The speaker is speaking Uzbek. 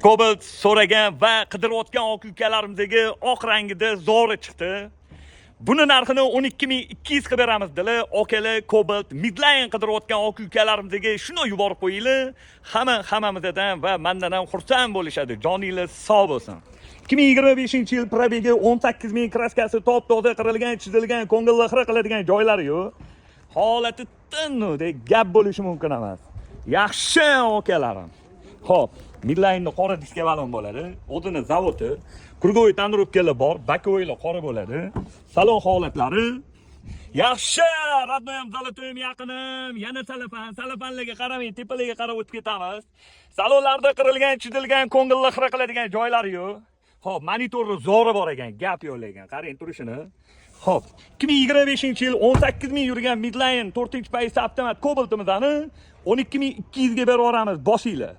Cobalt so'ragan va qidirayotgan oq ukalarimizga oq rangida zori chiqdi. Buni narxini 12200 qilib beramiz dedilar. Okalar Cobalt midline qidirayotgan oq ukalarimizga shuni yuborib qo'yinglar. Hammamizdan va mendan ham xursand bo'lishadi. Joningiz sog' bo'lsin. 2025-yil probegi 18000 kraskasi top-toza qirilgan, chizilgan, ko'ngilli xira qiladigan joylari yo'q. Holati tinnudek gap bo'lishi mumkin emas. Yaxshi okalarim. Xo'p, midline qora diska balon bo'ladi. O'zini zavodi, krugoy tonirovkalar bor, bakoylar qora bo'ladi. Salon holatlari yaxshi. Radnoyam zalotoyim yaqinim. Yana salafanlarga qaramay, tepalarga qarab o'tib ketamiz. Salonlarda qirilgan, chizilgan, ko'ngilli xira qiladigan joylari yo'q. Xo'p, monitorni zo'ri bor ekan, gap yo'q ekan. Qarang turishini. Xo'p, 2025-yil 18000 yurgan midline 4-paysa avtomat Cobaltimizni 12200 ga berib yuboramiz boshinglar.